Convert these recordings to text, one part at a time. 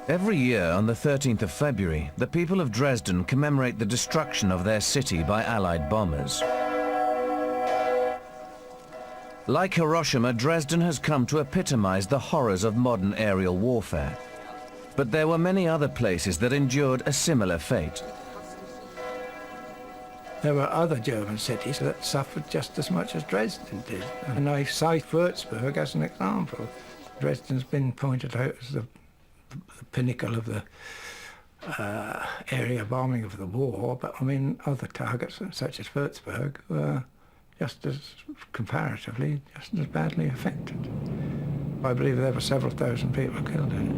Every year on the 13th of February, the people of Dresden commemorate the destruction of their city by Allied bombers. Like Hiroshima, Dresden has come to epitomize the horrors of modern aerial warfare. But there were many other places that endured a similar fate. There were other German cities that suffered just as much as Dresden did. And I cite Würzburg as an example. Dresden's been pointed out as the pinnacle of the area bombing of the war, but I mean other targets such as Würzburg were just as comparatively just as badly affected. I believe there were several thousand people killed in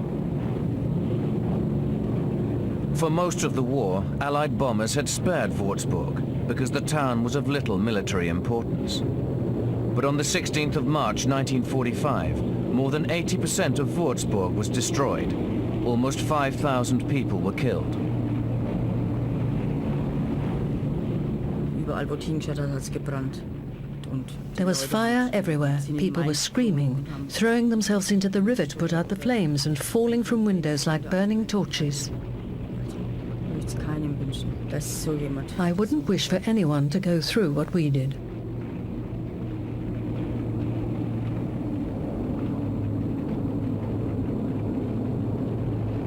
it. For most of the war, Allied bombers had spared Würzburg because the town was of little military importance. But on the 16th of March 1945, more than 80% of Würzburg was destroyed. Almost 5,000 people were killed. There was fire everywhere. People were screaming, throwing themselves into the river to put out the flames and falling from windows like burning torches. I wouldn't wish for anyone to go through what we did.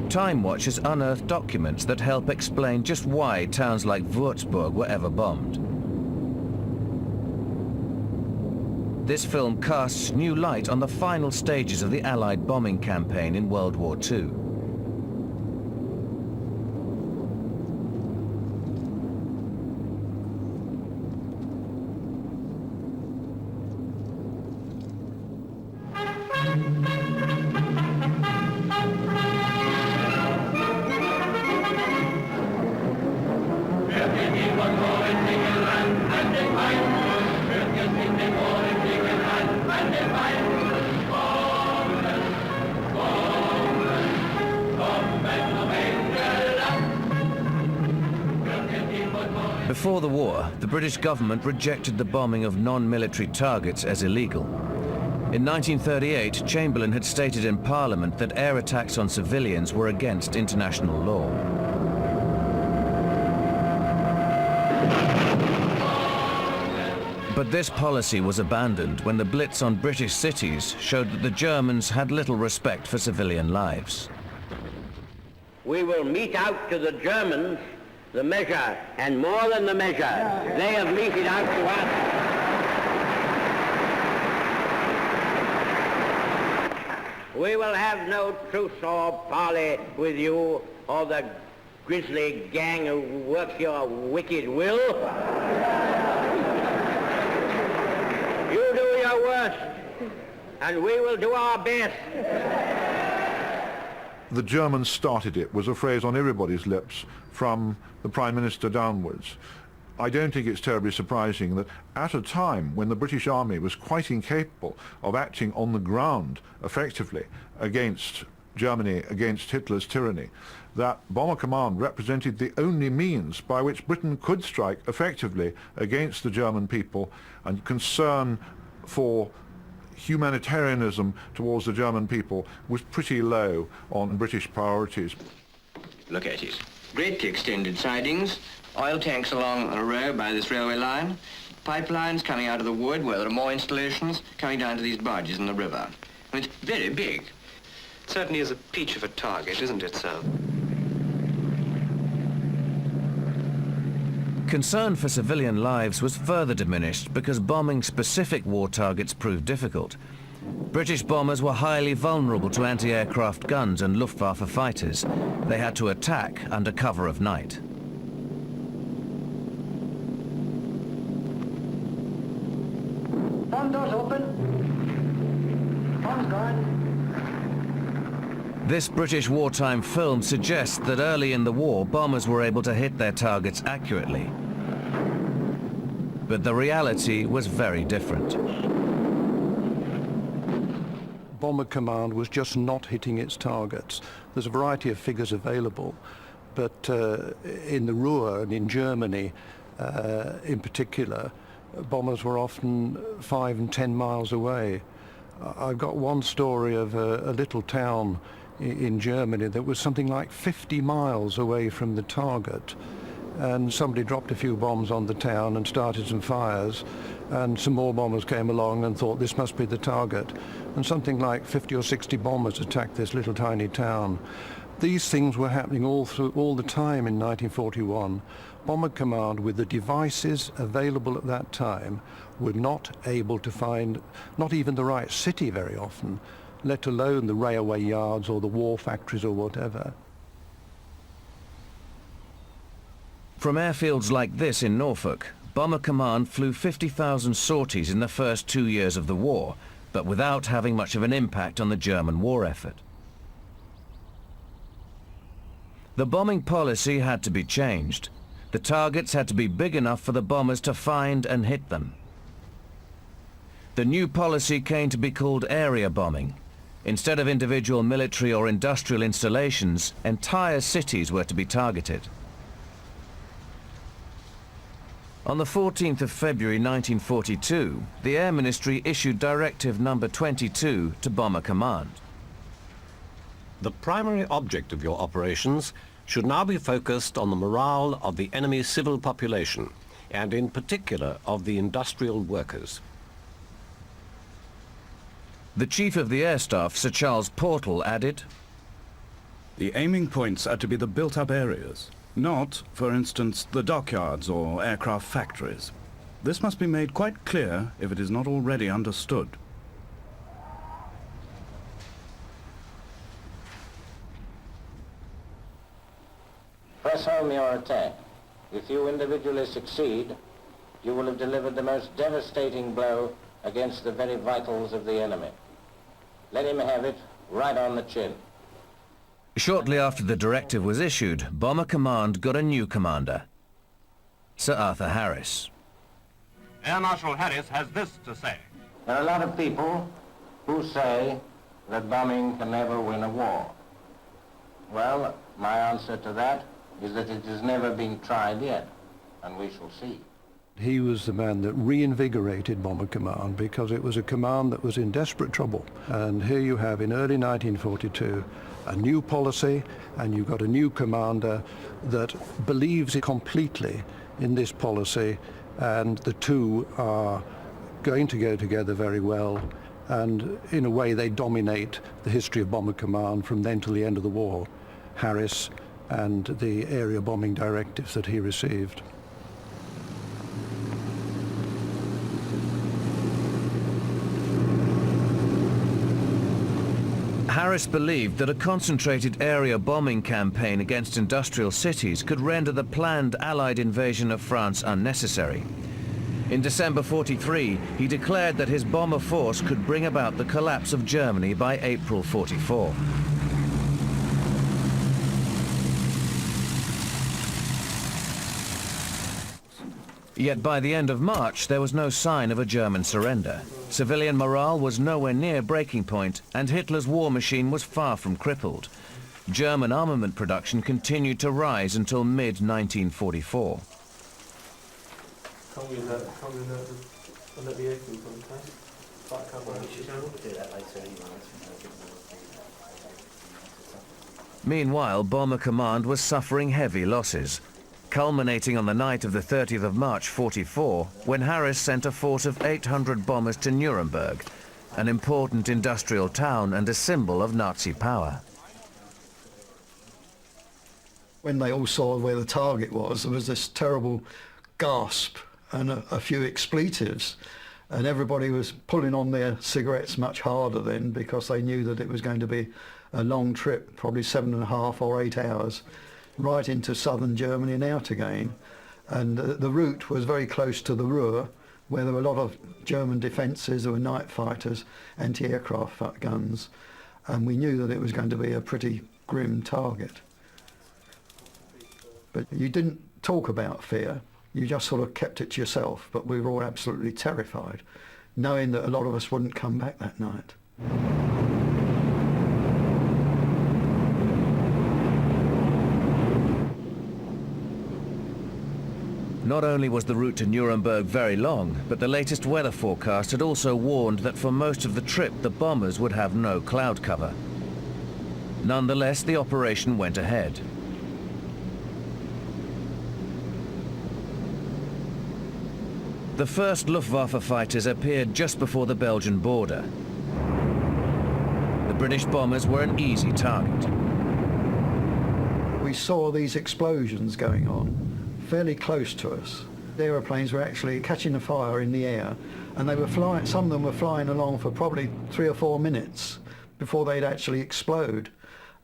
Timewatch has unearthed documents that help explain just why towns like Würzburg were ever bombed. This film casts new light on the final stages of the Allied bombing campaign in World War II. Before the war, the British government rejected the bombing of non-military targets as illegal. In 1938, Chamberlain had stated in Parliament that air attacks on civilians were against international law. But this policy was abandoned when the Blitz on British cities showed that the Germans had little respect for civilian lives. We will mete out to the Germans the measure, and more than the measure, they have meted out to us. We will have no truce or parley with you or the grisly gang who work your wicked will. You do your worst, and we will do our best. The Germans started it was a phrase on everybody's lips from the Prime Minister downwards. I don't think it's terribly surprising that at a time when the British Army was quite incapable of acting on the ground effectively against Germany, against Hitler's tyranny, that Bomber Command represented the only means by which Britain could strike effectively against the German people, and concern for humanitarianism towards the German people was pretty low on British priorities. Look at it. Greatly extended sidings, oil tanks along a row by this railway line, pipelines coming out of the wood where there are more installations coming down to these barges in the river. And it's very big. It certainly is a peach of a target, isn't it, sir? Concern for civilian lives was further diminished because bombing specific war targets proved difficult. British bombers were highly vulnerable to anti-aircraft guns and Luftwaffe fighters. They had to attack under cover of night. Front doors open. Front guard. This British wartime film suggests that early in the war, bombers were able to hit their targets accurately. But the reality was very different. Bomber Command was just not hitting its targets. There's a variety of figures available, but in the Ruhr and in Germany in particular, bombers were often 5 and 10 miles away. I've got one story of a little town in Germany that was something like 50 miles away from the target. And somebody dropped a few bombs on the town and started some fires, and some more bombers came along and thought this must be the target. And something like 50 or 60 bombers attacked this little tiny town. These things were happening all the time in 1941. Bomber Command, with the devices available at that time, were not able to find not even the right city very often, let alone the railway yards or the war factories or whatever. From airfields like this in Norfolk, Bomber Command flew 50,000 sorties in the first 2 years of the war, but without having much of an impact on the German war effort. The bombing policy had to be changed. The targets had to be big enough for the bombers to find and hit them. The new policy came to be called area bombing. Instead of individual military or industrial installations, entire cities were to be targeted. On the 14th of February 1942, the Air Ministry issued Directive Number 22 to Bomber Command. The primary object of your operations should now be focused on the morale of the enemy's civil population, and in particular of the industrial workers. The Chief of the Air Staff, Sir Charles Portal, added, "The aiming points are to be the built-up areas, not, for instance, the dockyards or aircraft factories. This must be made quite clear if it is not already understood." Press home your attack. If you individually succeed, you will have delivered the most devastating blow against the very vitals of the enemy. Let him have it right on the chin. Shortly after the directive was issued, Bomber Command got a new commander, Sir Arthur Harris. Air Marshal Harris has this to say. There are a lot of people who say that bombing can never win a war. Well, my answer to that is that it has never been tried yet, and we shall see. He was the man that reinvigorated Bomber Command because it was a command that was in desperate trouble. And here you have, in early 1942, a new policy, and you've got a new commander that believes completely in this policy, and the two are going to go together very well, and in a way they dominate the history of Bomber Command from then till the end of the war. Harris and the area bombing directives that he received. Harris believed that a concentrated area bombing campaign against industrial cities could render the planned Allied invasion of France unnecessary. In December 43, he declared that his bomber force could bring about the collapse of Germany by April 44. Yet by the end of March, there was no sign of a German surrender. Civilian morale was nowhere near breaking point, and Hitler's war machine was far from crippled. German armament production continued to rise until mid-1944. Meanwhile, Bomber Command was suffering heavy losses, culminating on the night of the 30th of March 44, when Harris sent a force of 800 bombers to Nuremberg, an important industrial town and a symbol of Nazi power. When they all saw where the target was, there was this terrible gasp and a few expletives, and everybody was pulling on their cigarettes much harder then because they knew that it was going to be a long trip, probably 7.5 or 8 hours, right into southern Germany and out again. And the route was very close to the Ruhr, where there were a lot of German defences. There were night fighters, anti-aircraft guns, and we knew that it was going to be a pretty grim target. But you didn't talk about fear, you just sort of kept it to yourself, but we were all absolutely terrified, knowing that a lot of us wouldn't come back that night. Not only was the route to Nuremberg very long, but the latest weather forecast had also warned that for most of the trip the bombers would have no cloud cover. Nonetheless, the operation went ahead. The first Luftwaffe fighters appeared just before the Belgian border. The British bombers were an easy target. We saw these explosions going on fairly close to us. The aeroplanes were actually catching the fire in the air, and they were flying, some of them were flying along for probably 3 or 4 minutes before they'd actually explode.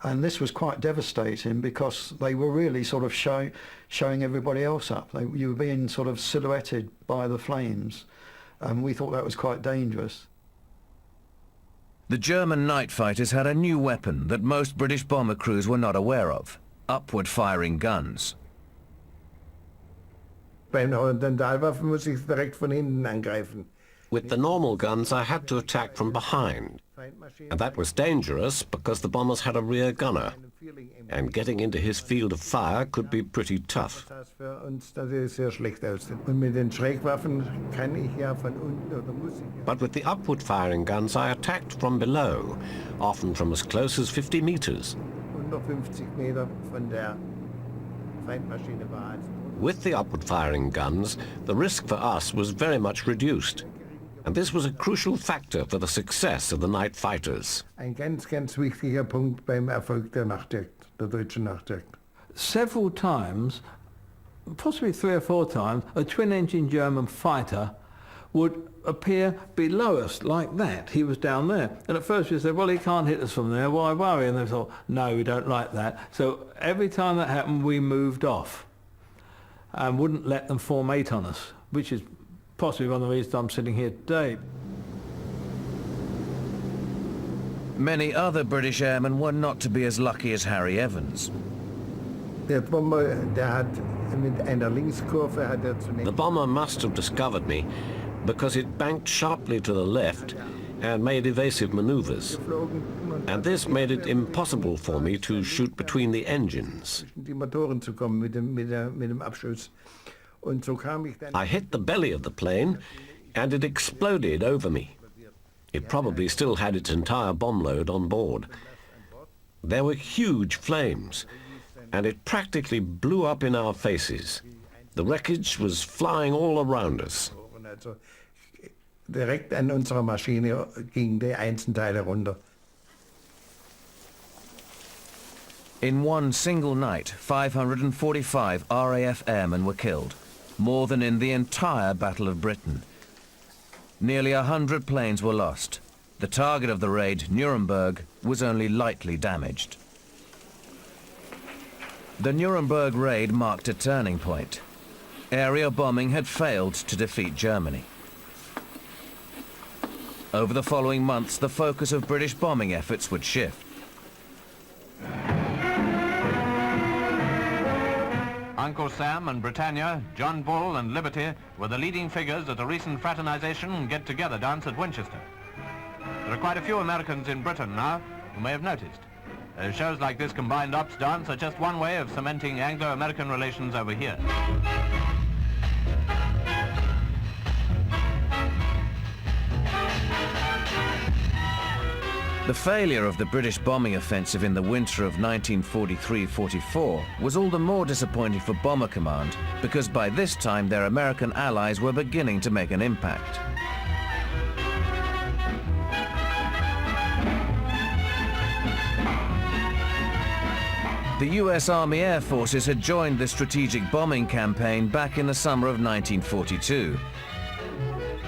And this was quite devastating because they were really sort of showing everybody else up. You were being sort of silhouetted by the flames, and we thought that was quite dangerous. The German night fighters had a new weapon that most British bomber crews were not aware of: upward-firing guns. Beim Horizontalwaffen muss ich direkt von hinten angreifen. With the normal guns, I had to attack from behind, and that was dangerous because the bombers had a rear gunner, and getting into his field of fire could be pretty tough. Für uns natürlich sehr schlecht aus. Und mit den Schrägwaffen kann ich ja von unten oder muss ich. But with the upward-firing guns, I attacked from below, often from as close as 50 meters. 150 Meter von der Feindmaschine war. With the upward-firing guns, the risk for us was very much reduced, and this was a crucial factor for the success of the night fighters. Ein ganz wichtiger Punkt beim Erfolg der Nachtjagd, der deutschen Nachtjagd. Several times, possibly 3 or 4 times, a twin-engine German fighter would appear below us like that. He was down there. And at first we said, well, he can't hit us from there, why worry? And they thought, no, we don't like that. So every time that happened, we moved off and wouldn't let them formate on us, which is possibly one of the reasons I'm sitting here today. Many other British airmen were not to be as lucky as Harry Evans. Der Bomber, der hat mit einer Linkskurve hat zunächst. The bomber must have discovered me because it banked sharply to the left and made evasive maneuvers. And this made it impossible for me to shoot between the engines. Die Motoren zu kommen mit dem Abschuss. Und so kam ich dann. I hit the belly of the plane and it exploded over me. It probably still had its entire bomb load on board. There were huge flames, and it practically blew up in our faces. The wreckage was flying all around us. Also direkt an unserer Maschine gingen die Einzelteile runter. In one single night, 545 RAF airmen were killed, more than in the entire Battle of Britain. Nearly 100 planes were lost. The target of the raid, Nuremberg, was only lightly damaged. The Nuremberg raid marked a turning point. Area bombing had failed to defeat Germany. Over the following months, the focus of British bombing efforts would shift. Uncle Sam and Britannia, John Bull and Liberty were the leading figures at a recent fraternization get-together dance at Winchester. There are quite a few Americans in Britain now who may have noticed. Shows like this combined ops dance are just one way of cementing Anglo-American relations over here. The failure of the British bombing offensive in the winter of 1943-44 was all the more disappointing for Bomber Command because by this time their American allies were beginning to make an impact. The US Army Air Forces had joined the strategic bombing campaign back in the summer of 1942.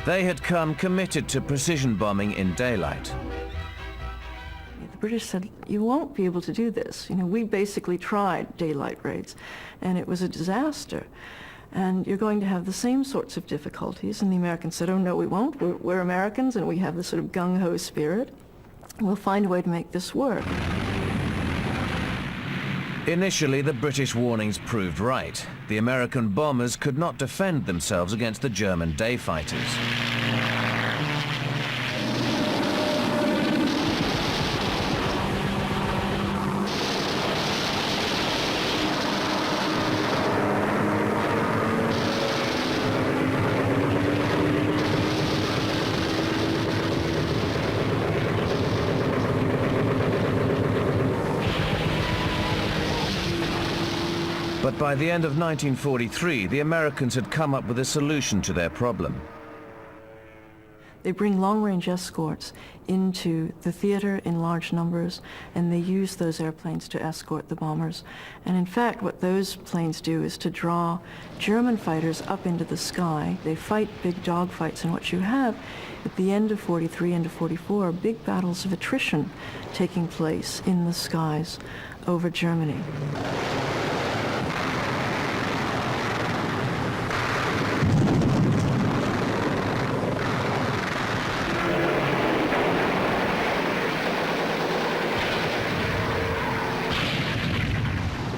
They had come committed to precision bombing in daylight. The British said, you won't be able to do this. You know, we basically tried daylight raids, and it was a disaster. And you're going to have the same sorts of difficulties. And the Americans said, oh, no, we won't. We're Americans, and we have this sort of gung-ho spirit. We'll find a way to make this work. Initially, the British warnings proved right. The American bombers could not defend themselves against the German day fighters. But by the end of 1943, the Americans had come up with a solution to their problem. They bring long-range escorts into the theater in large numbers, and they use those airplanes to escort the bombers. And in fact, what those planes do is to draw German fighters up into the sky. They fight big dogfights, and what you have at the end of 43 and of 44 are big battles of attrition taking place in the skies over Germany.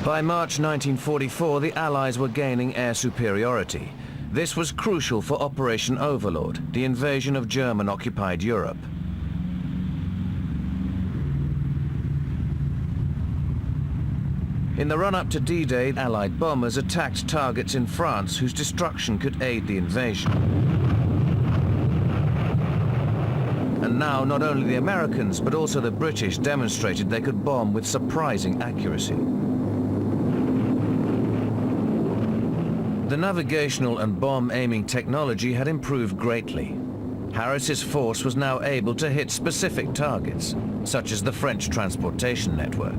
By March 1944, the Allies were gaining air superiority. This was crucial for Operation Overlord, the invasion of German-occupied Europe. In the run-up to D-Day, Allied bombers attacked targets in France whose destruction could aid the invasion. And now not only the Americans, but also the British demonstrated they could bomb with surprising accuracy. The navigational and bomb-aiming technology had improved greatly. Harris's force was now able to hit specific targets, such as the French transportation network.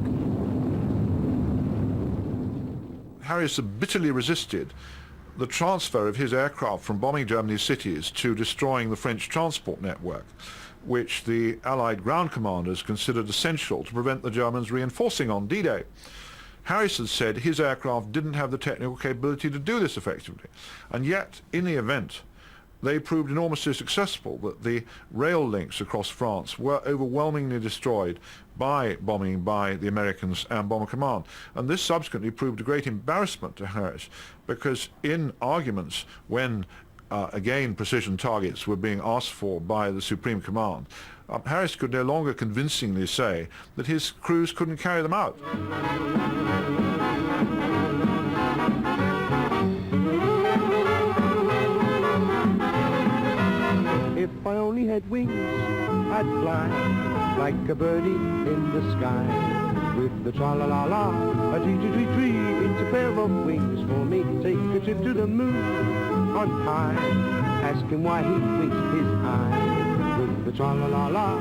Harris bitterly resisted the transfer of his aircraft from bombing Germany's cities to destroying the French transport network, which the Allied ground commanders considered essential to prevent the Germans reinforcing on D-Day. Harris had said his aircraft didn't have the technical capability to do this effectively, and yet, in the event, they proved enormously successful, that the rail links across France were overwhelmingly destroyed by bombing by the Americans and Bomber Command. And this subsequently proved a great embarrassment to Harris, because in arguments when, again, precision targets were being asked for by the Supreme Command, Harris could no longer convincingly say that his crews couldn't carry them out. If I only had wings, I'd fly like a birdie in the sky. With the tra-la-la-la, a tree, it's a pair of wings for me. Take a trip to the moon on high. Ask him why he winks his eye. With the tra-la-la-la,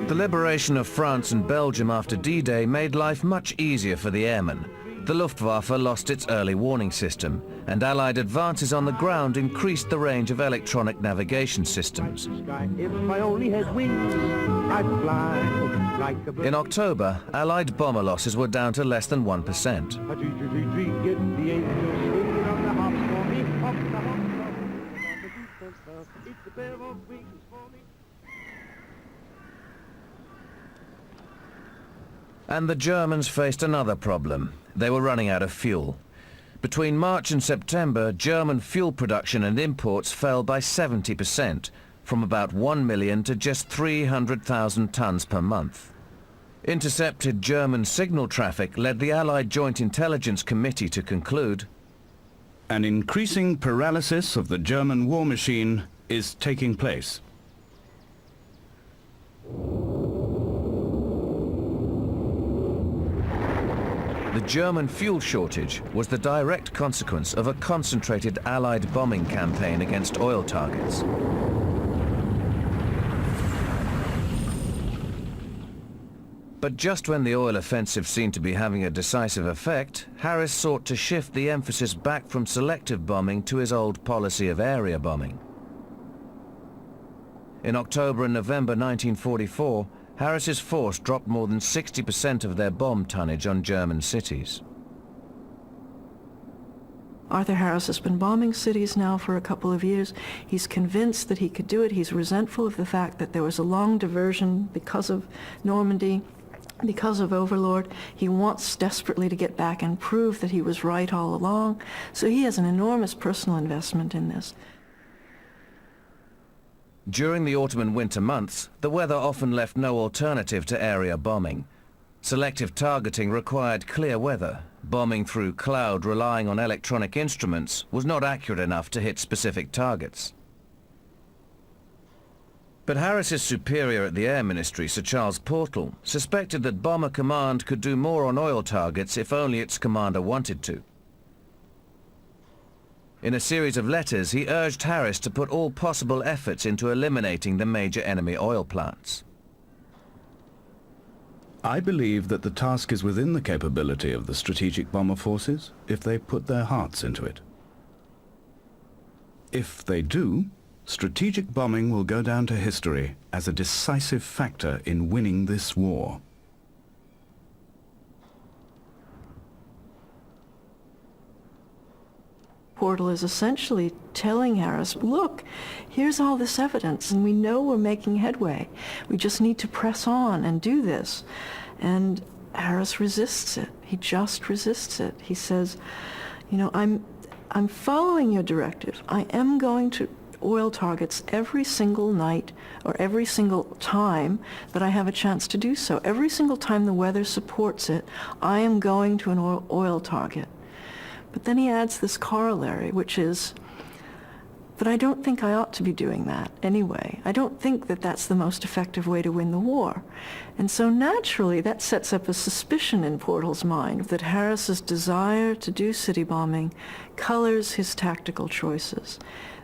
The liberation of France and Belgium after D-Day made life much easier for the airmen. The Luftwaffe lost its early warning system, and Allied advances on the ground increased the range of electronic navigation systems. If I only had wings, I'd fly like a bird. In October, Allied bomber losses were down to less than 1%. Get the angels singing on the hops for me, hop the hop, it's a pair of wings for me. And the Germans faced another problem. They were running out of fuel. Between March and September, German fuel production and imports fell by 70%, from about 1 million to just 300,000 tons per month. Intercepted German signal traffic led the Allied Joint Intelligence Committee to conclude, an increasing paralysis of the German war machine is taking place. The German fuel shortage was the direct consequence of a concentrated Allied bombing campaign against oil targets. But just when the oil offensive seemed to be having a decisive effect, Harris sought to shift the emphasis back from selective bombing to his old policy of area bombing. In October and November 1944, Harris's force dropped more than 60% of their bomb tonnage on German cities. Arthur Harris has been bombing cities now for a couple of years. He's convinced that he could do it. He's resentful of the fact that there was a long diversion because of Normandy, because of Overlord. He wants desperately to get back and prove that he was right all along. So he has an enormous personal investment in this. During the autumn and winter months, the weather often left no alternative to area bombing. Selective targeting required clear weather. Bombing through cloud relying on electronic instruments was not accurate enough to hit specific targets. But Harris's superior at the Air Ministry, Sir Charles Portal, suspected that Bomber Command could do more on oil targets if only its commander wanted to. In a series of letters, he urged Harris to put all possible efforts into eliminating the major enemy oil plants. I believe that the task is within the capability of the strategic bomber forces if they put their hearts into it. If they do, strategic bombing will go down to history as a decisive factor in winning this war. Portal is essentially telling Harris, look, here's all this evidence, and we know we're making headway. We just need to press on and do this. And Harris resists it. He just resists it. He says, you know, I'm following your directive. I am going to oil targets every single night or every single time that I have a chance to do so. Every single time the weather supports it, I am going to an oil target. But then he adds this corollary, which is, but I don't think I ought to be doing that anyway. I don't think that that's the most effective way to win the war. And so naturally, that sets up a suspicion in Portal's mind that Harris's desire to do city bombing colors his tactical choices.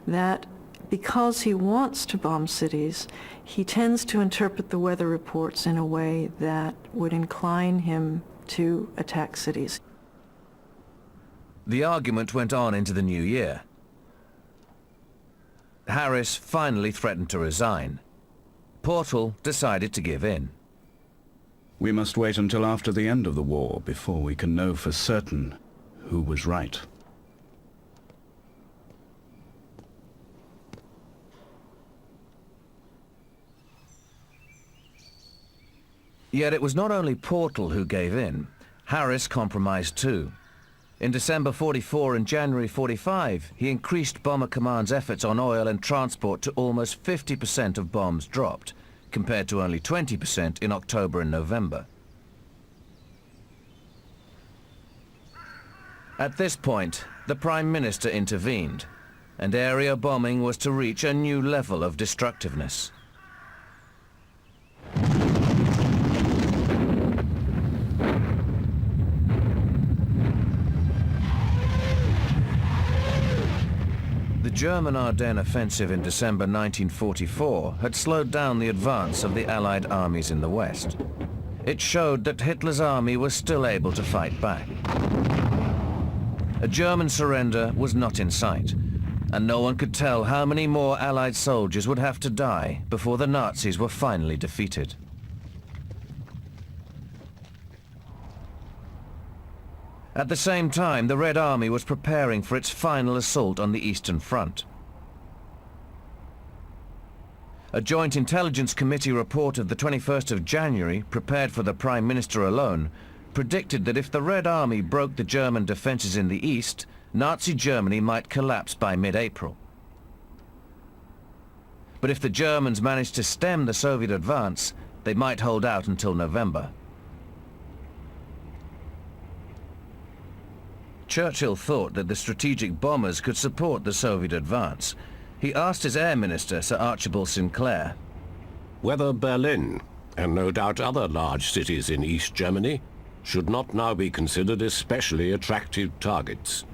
That because he wants to bomb cities, he tends to interpret the weather reports in a way that would incline him to attack cities. The argument went on into the new year. Harris finally threatened to resign. Portal decided to give in. We must wait until after the end of the war before we can know for certain who was right. Yet it was not only Portal who gave in. Harris compromised too. In December 44 and January 45, he increased Bomber Command's efforts on oil and transport to almost 50% of bombs dropped, compared to only 20% in October and November. At this point, the Prime Minister intervened, and area bombing was to reach a new level of destructiveness. The German Ardennes offensive in December 1944 had slowed down the advance of the Allied armies in the West. It showed that Hitler's army was still able to fight back. A German surrender was not in sight, and no one could tell how many more Allied soldiers would have to die before the Nazis were finally defeated. At the same time, the Red Army was preparing for its final assault on the Eastern Front. A Joint Intelligence Committee report of the 21st of January, prepared for the Prime Minister alone, predicted that if the Red Army broke the German defenses in the East, Nazi Germany might collapse by mid-April. But if the Germans managed to stem the Soviet advance, they might hold out until November. Churchill thought that the strategic bombers could support the Soviet advance. He asked his Air Minister, Sir Archibald Sinclair, whether Berlin, and no doubt other large cities in East Germany, should not now be considered especially attractive targets.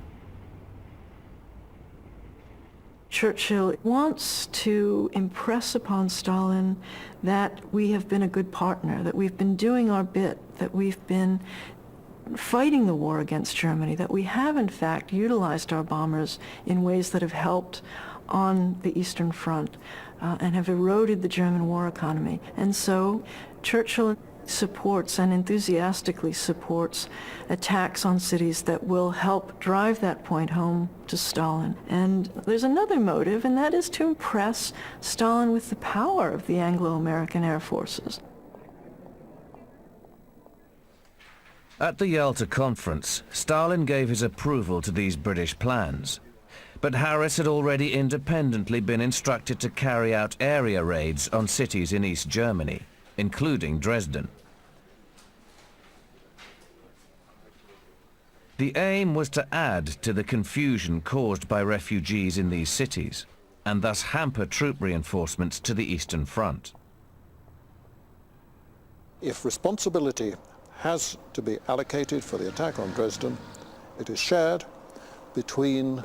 Churchill wants to impress upon Stalin that we have been a good partner, that we've been doing our bit, that we've been fighting the war against Germany, that we have in fact utilized our bombers in ways that have helped on the Eastern Front and have eroded the German war economy. And so Churchill supports and enthusiastically supports attacks on cities that will help drive that point home to Stalin. And there's another motive, and that is to impress Stalin with the power of the Anglo-American air forces. At the Yalta Conference, Stalin gave his approval to these British plans. But Harris had already independently been instructed to carry out area raids on cities in East Germany, including Dresden. The aim was to add to the confusion caused by refugees in these cities, and thus hamper troop reinforcements to the Eastern Front. If responsibility has to be allocated for the attack on Dresden, it is shared between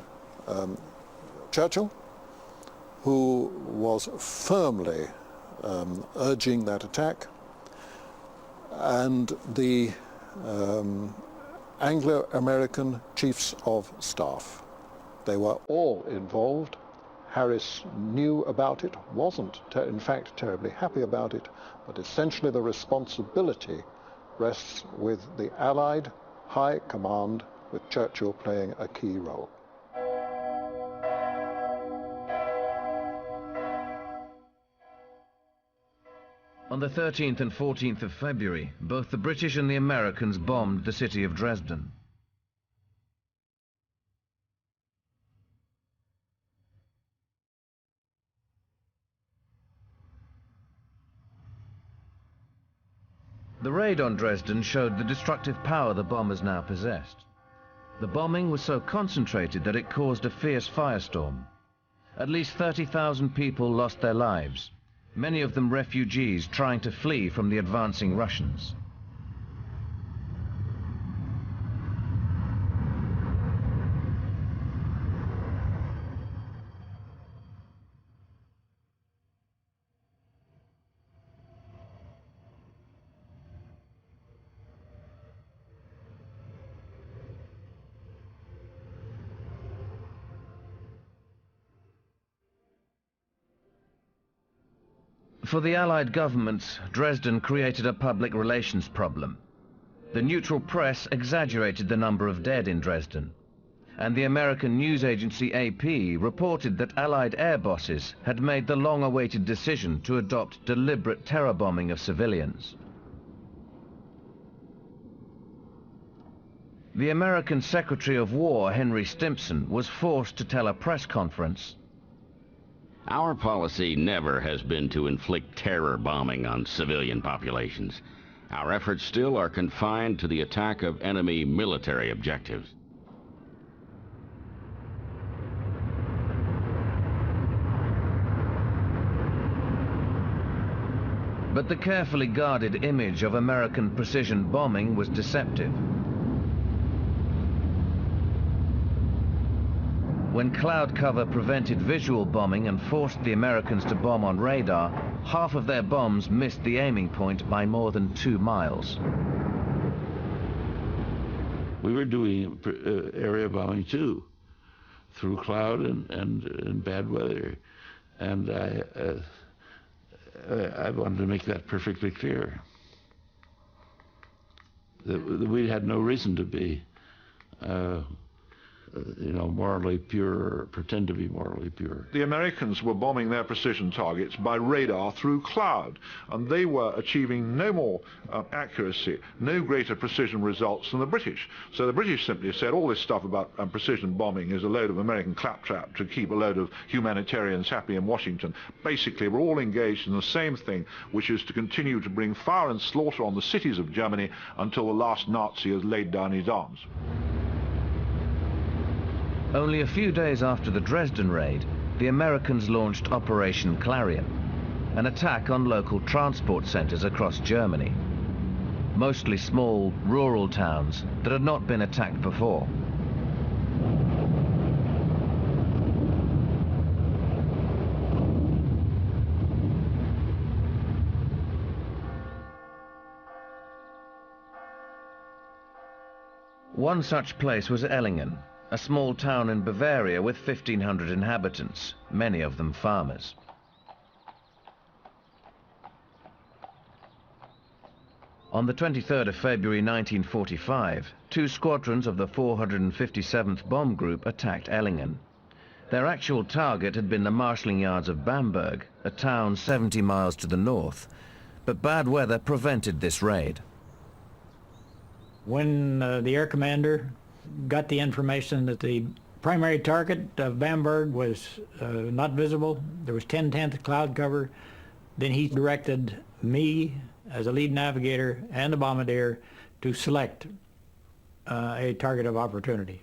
Churchill, who was firmly urging that attack, and the Anglo-American chiefs of staff. They were all involved. Harris knew about it, wasn't in fact terribly happy about it, but essentially the responsibility rests with the Allied High Command, with Churchill playing a key role. On the 13th and 14th of February, both the British and the Americans bombed the city of Dresden. The raid on Dresden showed the destructive power the bombers now possessed. The bombing was so concentrated that it caused a fierce firestorm. At least 30,000 people lost their lives, many of them refugees trying to flee from the advancing Russians. For the Allied governments, Dresden created a public relations problem. The neutral press exaggerated the number of dead in Dresden, and the American news agency AP reported that Allied air bosses had made the long-awaited decision to adopt deliberate terror bombing of civilians. The American Secretary of War, Henry Stimson, was forced to tell a press conference, "Our policy never has been to inflict terror bombing on civilian populations. Our efforts still are confined to the attack of enemy military objectives." But the carefully guarded image of American precision bombing was deceptive. When cloud cover prevented visual bombing and forced the Americans to bomb on radar, half of their bombs missed the aiming point by more than 2 miles. We were doing area bombing too, through cloud and bad weather, and I wanted to make that perfectly clear, that we had no reason to be morally pure or pretend to be morally pure. The Americans were bombing their precision targets by radar through cloud, and they were achieving no more accuracy, no greater precision results than the British. So the British simply said all this stuff about precision bombing is a load of American claptrap to keep a load of humanitarians happy in Washington. Basically, we're all engaged in the same thing, which is to continue to bring fire and slaughter on the cities of Germany until the last Nazi has laid down his arms. Only a few days after the Dresden raid, the Americans launched Operation Clarion, an attack on local transport centers across Germany, mostly small, rural towns that had not been attacked before. One such place was Ellingen, a small town in Bavaria with 1,500 inhabitants, many of them farmers. On the 23rd of February 1945, 2 squadrons of the 457th Bomb Group attacked Ellingen. Their actual target had been the marshalling yards of Bamberg, a town 70 miles to the north, but bad weather prevented this raid. When the air commander got the information that the primary target of Bamberg was not visible, there was 10/10 cloud cover, then he directed me as a lead navigator and the bombardier to select a target of opportunity.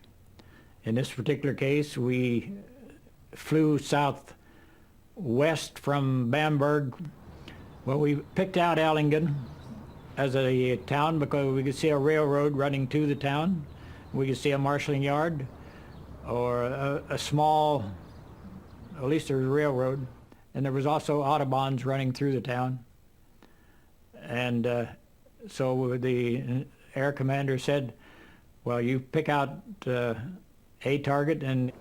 In this particular case, we flew southwest from Bamberg. Well, we picked out Ellingen as a town because we could see a railroad running to the town. We could see a marshalling yard. or a small, at least there was a railroad, and there was also autobahns running through the town. And so the air commander said, well, you pick out a target, and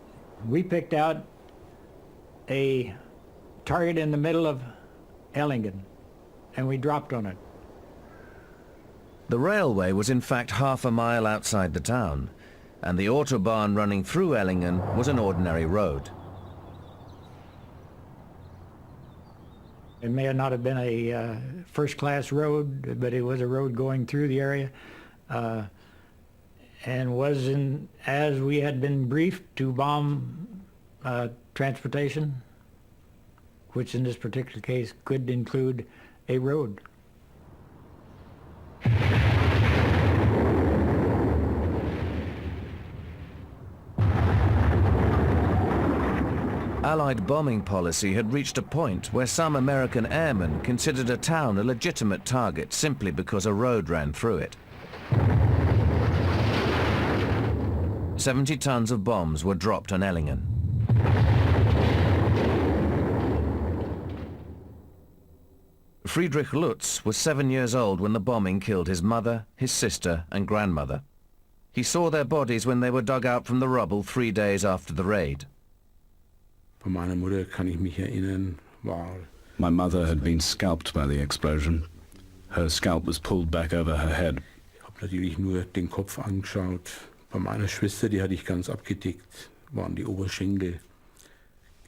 we picked out a target in the middle of Ellingen, and we dropped on it. The railway was in fact half a mile outside the town, and the autobahn running through Ellingen was an ordinary road. It may not have been a first-class road, but it was a road going through the area, and was, as we had been briefed, to bomb transportation, which in this particular case could include a road. Allied bombing policy had reached a point where some American airmen considered a town a legitimate target simply because a road ran through it. 70 tons of bombs were dropped on Ellingen. Friedrich Lutz was 7 years old when the bombing killed his mother, his sister and grandmother. He saw their bodies when they were dug out from the rubble 3 days after the raid. My mother had been scalped by the explosion. Her scalp was pulled back over her head.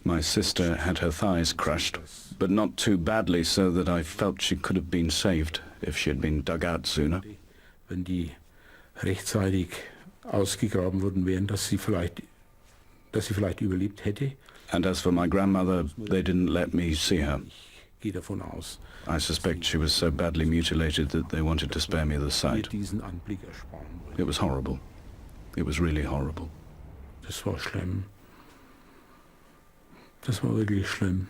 My sister had her thighs crushed, but not too badly so that I felt she could have been saved if she had been dug out sooner. Wenn die rechtzeitig ausgegraben worden wären, dass sie vielleicht überlebt hätte. And as for my grandmother, they didn't let me see her. I suspect she was so badly mutilated that they wanted to spare me the sight. It was horrible. It was really horrible. Das war schlimm. Das war wirklich schlimm.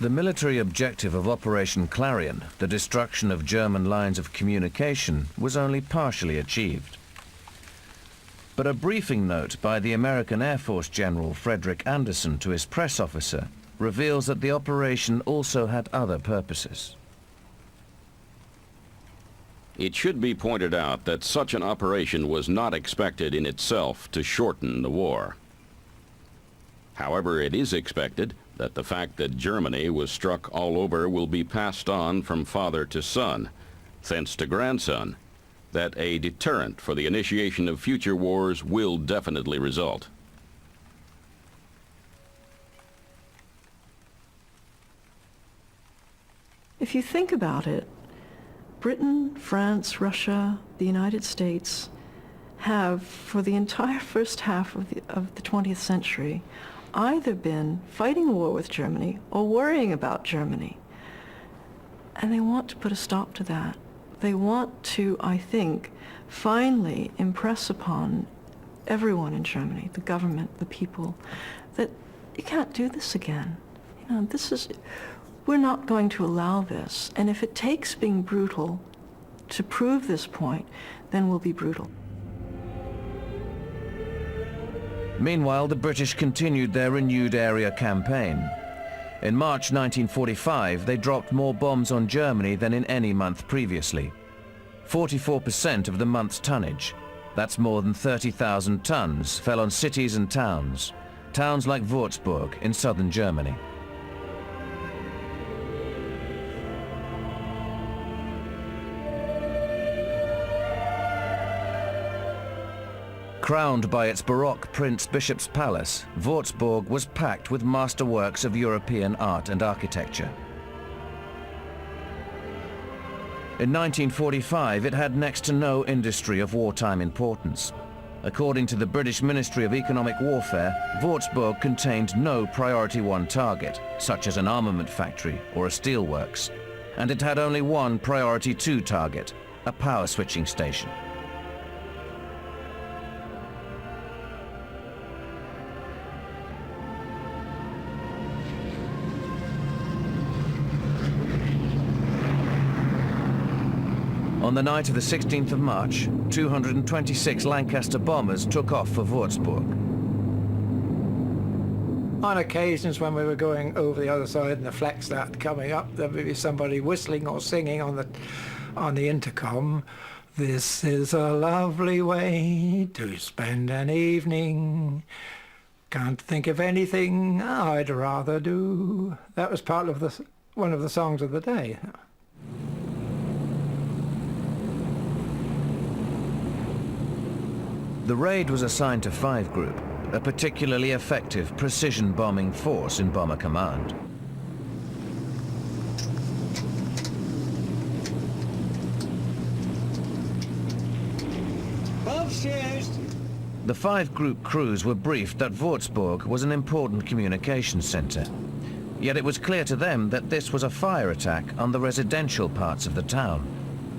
The military objective of Operation Clarion, the destruction of German lines of communication, was only partially achieved. But a briefing note by the American Air Force General Frederick Anderson to his press officer reveals that the operation also had other purposes. It should be pointed out that such an operation was not expected in itself to shorten the war. However, it is expected that the fact that Germany was struck all over will be passed on from father to son, thence to grandson, that a deterrent for the initiation of future wars will definitely result. If you think about it, Britain, France, Russia, the United States have, for the entire first half of the 20th century, either been fighting a war with Germany or worrying about Germany. And they want to put a stop to that. They want to, I think, finally impress upon everyone in Germany, the government, the people, that you can't do this again. You know, we're not going to allow this. And if it takes being brutal to prove this point, then we'll be brutal. Meanwhile, the British continued their renewed area campaign. In March 1945, they dropped more bombs on Germany than in any month previously. 44% of the month's tonnage, that's more than 30,000 tons, fell on cities and towns like Würzburg in southern Germany. Crowned by its Baroque Prince Bishop's Palace, Würzburg was packed with masterworks of European art and architecture. In 1945, it had next to no industry of wartime importance. According to the British Ministry of Economic Warfare, Würzburg contained no Priority 1 target, such as an armament factory or a steelworks, and it had only one Priority 2 target, a power switching station. On the night of the 16th of March, 226 Lancaster bombers took off for Würzburg. On occasions when we were going over the other side and the flak started coming up, there would be somebody whistling or singing on the intercom, "This is a lovely way to spend an evening. Can't think of anything I'd rather do." That was part of one of the songs of the day. The raid was assigned to 5 Group, a particularly effective precision bombing force in Bomber Command. The 5 Group crews were briefed that Würzburg was an important communications centre. Yet it was clear to them that this was a fire attack on the residential parts of the town.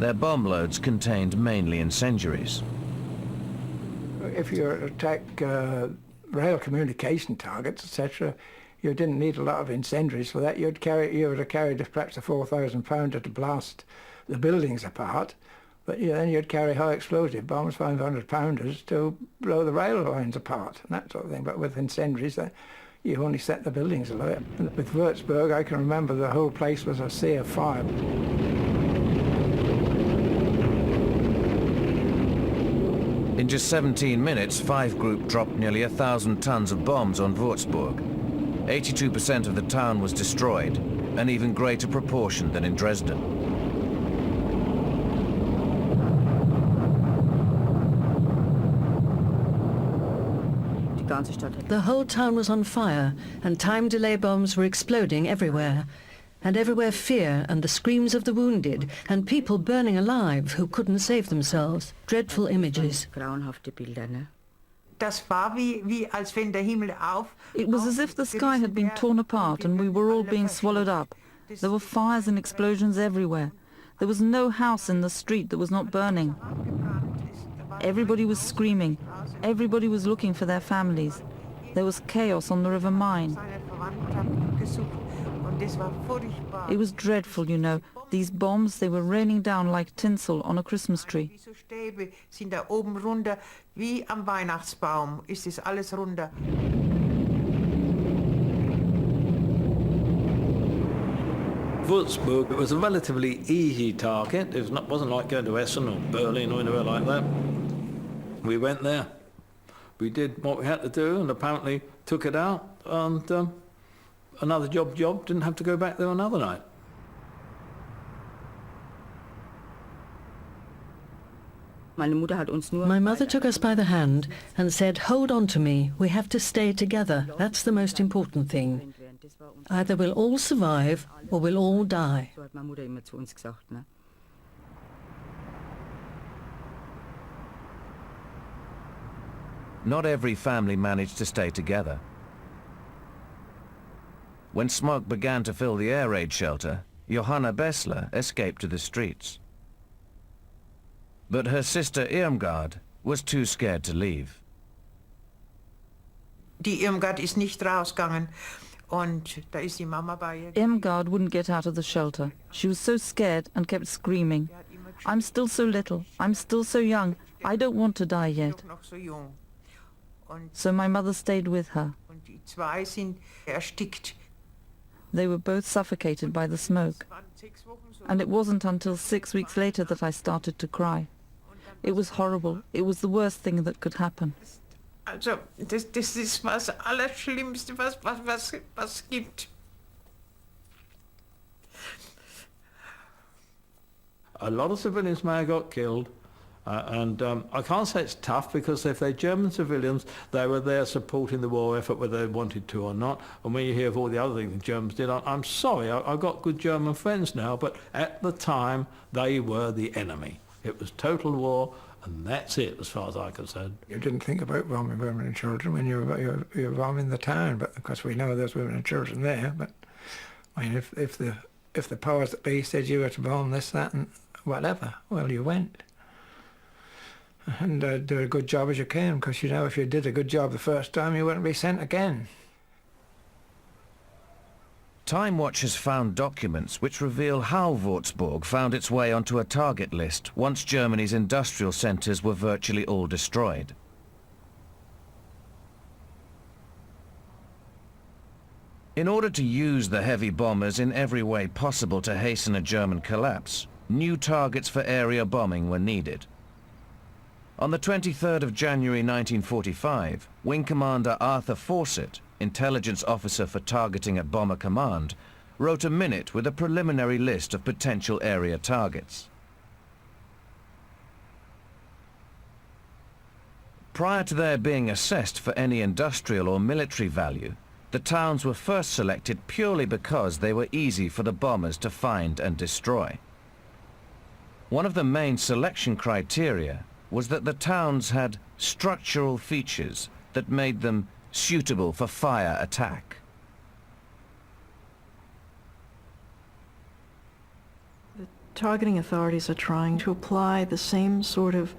Their bomb loads contained mainly incendiaries. If you attack rail communication targets, etc., you didn't need a lot of incendiaries for that. You would have carried perhaps a 4,000 pounder to blast the buildings apart, but then you'd carry high explosive bombs, 500 pounders, to blow the rail lines apart and that sort of thing. But with incendiaries, you only set the buildings alight. With Würzburg, I can remember the whole place was a sea of fire. In just 17 minutes, 5 Group dropped nearly 1,000 tons of bombs on Würzburg. 82% of the town was destroyed, an even greater proportion than in Dresden. The whole town was on fire, and time delay bombs were exploding everywhere. And everywhere fear and the screams of the wounded, and people burning alive who couldn't save themselves. Dreadful images. It was as if the sky had been torn apart and we were all being swallowed up. There were fires and explosions everywhere. There was no house in the street that was not burning. Everybody was screaming. Everybody was looking for their families. There was chaos on the River Main. It was dreadful, you know. These bombs, they were raining down like tinsel on a Christmas tree. Würzburg, it was a relatively easy target. It wasn't like going to Essen or Berlin or anywhere like that. We went there. We did what we had to do and apparently took it out, and another job, didn't have to go back there another night. My mother took us by the hand and said, "Hold on to me, we have to stay together. That's the most important thing. Either we'll all survive or we'll all die." Not every family managed to stay together. When smoke began to fill the air raid shelter, Johanna Bessler escaped to the streets. But her sister Irmgard was too scared to leave. Die Irmgard ist nicht rausgegangen und da ist die Mama bei ihr. Irmgard wouldn't get out of the shelter. She was so scared and kept screaming, "I'm still so little, I'm still so young, I don't want to die yet." So my mother stayed with her. Und die zwei sind erstickt. They were both suffocated by the smoke. And it wasn't until 6 weeks later that I started to cry. It was horrible. It was the worst thing that could happen. Also, das ist was Allerschlimmste, was gibt. A lot of civilians may have got killed. I can't say it's tough, because if they're German civilians, they were there supporting the war effort whether they wanted to or not. And when you hear of all the other things the Germans did, I'm sorry, I've got good German friends now, but at the time they were the enemy. It was total war, and that's it as far as I'm concerned. You didn't think about bombing women and children when you were bombing the town, but of course we know there's women and children there. But I mean, if the powers that be said you were to bomb this, that, and whatever, well, you went. And do a good job as you can, because you know if you did a good job the first time, you wouldn't be sent again. Timewatch has found documents which reveal how Würzburg found its way onto a target list once Germany's industrial centres were virtually all destroyed. In order to use the heavy bombers in every way possible to hasten a German collapse, new targets for area bombing were needed. On the 23rd of January 1945, Wing Commander Arthur Fawcett, intelligence officer for targeting at Bomber Command, wrote a minute with a preliminary list of potential area targets. Prior to their being assessed for any industrial or military value, the towns were first selected purely because they were easy for the bombers to find and destroy. One of the main selection criteria was that the towns had structural features that made them suitable for fire attack. The targeting authorities are trying to apply the same sort of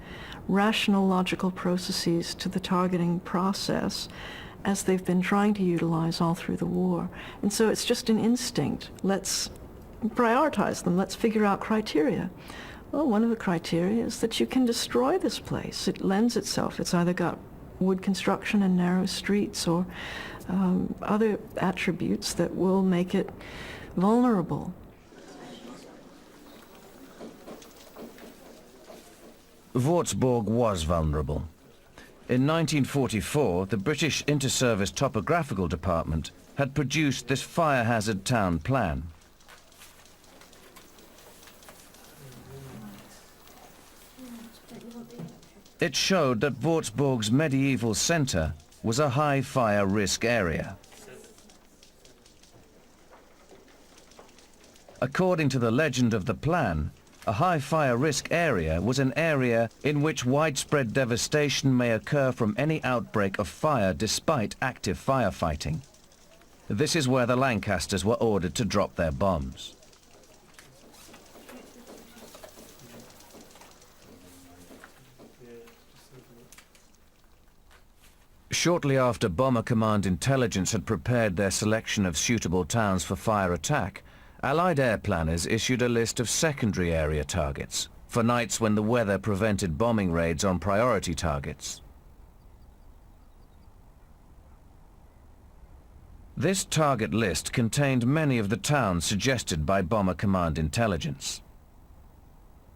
rational, logical processes to the targeting process as they've been trying to utilize all through the war. And so it's just an instinct. Let's prioritize them. Let's figure out criteria. Well, one of the criteria is that you can destroy this place. It lends itself. It's either got wood construction and narrow streets or other attributes that will make it vulnerable. Würzburg was vulnerable. In 1944, the British Inter-Service Topographical Department had produced this fire hazard town plan. It showed that Würzburg's medieval centre was a high fire risk area. According to the legend of the plan, a high fire risk area was an area in which widespread devastation may occur from any outbreak of fire despite active firefighting. This is where the Lancasters were ordered to drop their bombs. Shortly after Bomber Command intelligence had prepared their selection of suitable towns for fire attack, Allied air planners issued a list of secondary area targets for nights when the weather prevented bombing raids on priority targets. This target list contained many of the towns suggested by Bomber Command intelligence.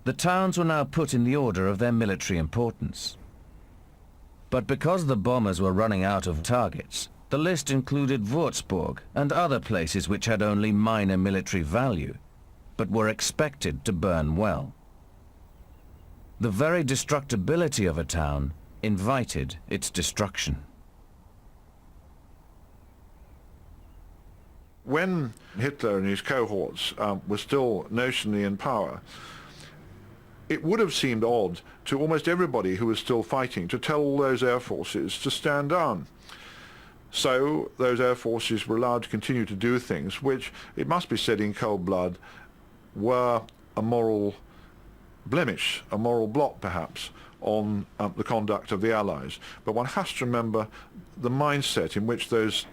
The towns were now put in the order of their military importance. But because the bombers were running out of targets, the list included Würzburg and other places which had only minor military value, but were expected to burn well. The very destructibility of a town invited its destruction. When Hitler and his cohorts were still notionally in power, it would have seemed odd to almost everybody who was still fighting to tell all those air forces to stand down. So those air forces were allowed to continue to do things which, it must be said in cold blood, were a moral blemish, a moral blot perhaps, on the conduct of the Allies. But one has to remember the mindset in which those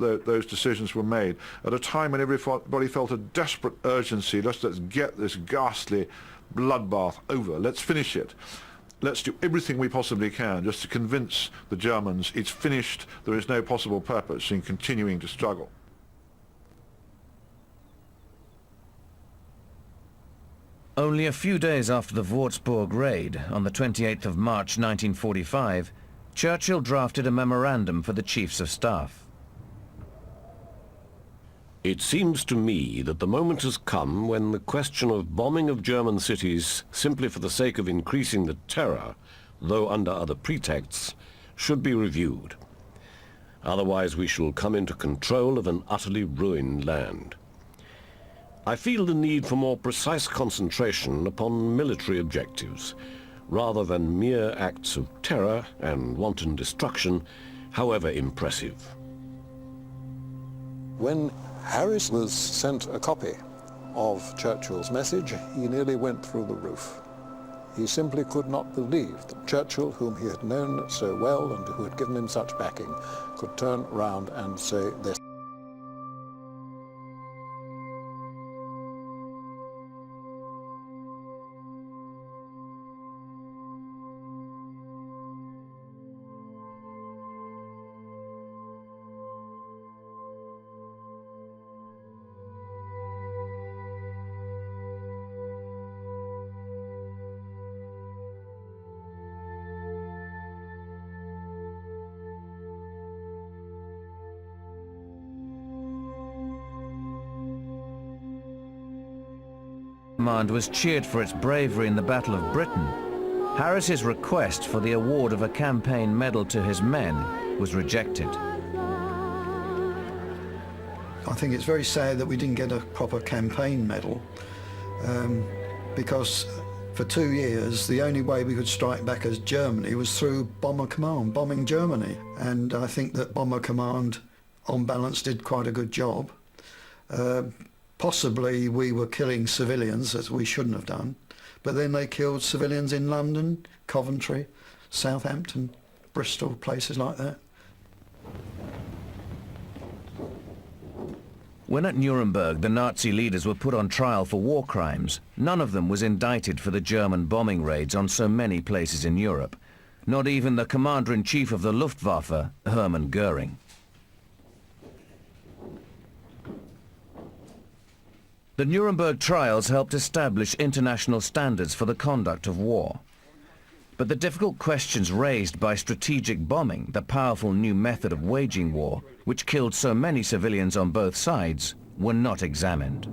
decisions were made at a time when everybody felt a desperate urgency. Let's get this ghastly bloodbath over. Let's finish it. Let's do everything we possibly can just to convince the Germans it's finished, there is no possible purpose in continuing to struggle. Only a few days after the Würzburg raid, on the 28th of March 1945, Churchill drafted a memorandum for the Chiefs of Staff. It seems to me that the moment has come when the question of bombing of German cities simply for the sake of increasing the terror, though under other pretexts, should be reviewed. Otherwise we shall come into control of an utterly ruined land. I feel the need for more precise concentration upon military objectives, rather than mere acts of terror and wanton destruction, however impressive. When Harris was sent a copy of Churchill's message, he nearly went through the roof. He simply could not believe that Churchill, whom he had known so well and who had given him such backing, could turn round and say this. command was cheered for its bravery in the Battle of Britain, Harris's request for the award of a campaign medal to his men was rejected. I think it's very sad that we didn't get a proper campaign medal, because for 2 years the only way we could strike back as Germany was through Bomber Command, bombing Germany. And I think that Bomber Command, on balance, did quite a good job. Possibly we were killing civilians, as we shouldn't have done, but then they killed civilians in London, Coventry, Southampton, Bristol, places like that. When at Nuremberg the Nazi leaders were put on trial for war crimes, none of them was indicted for the German bombing raids on so many places in Europe. Not even the Commander-in-Chief of the Luftwaffe, Hermann Goering. The Nuremberg trials helped establish international standards for the conduct of war. But the difficult questions raised by strategic bombing, the powerful new method of waging war, which killed so many civilians on both sides, were not examined.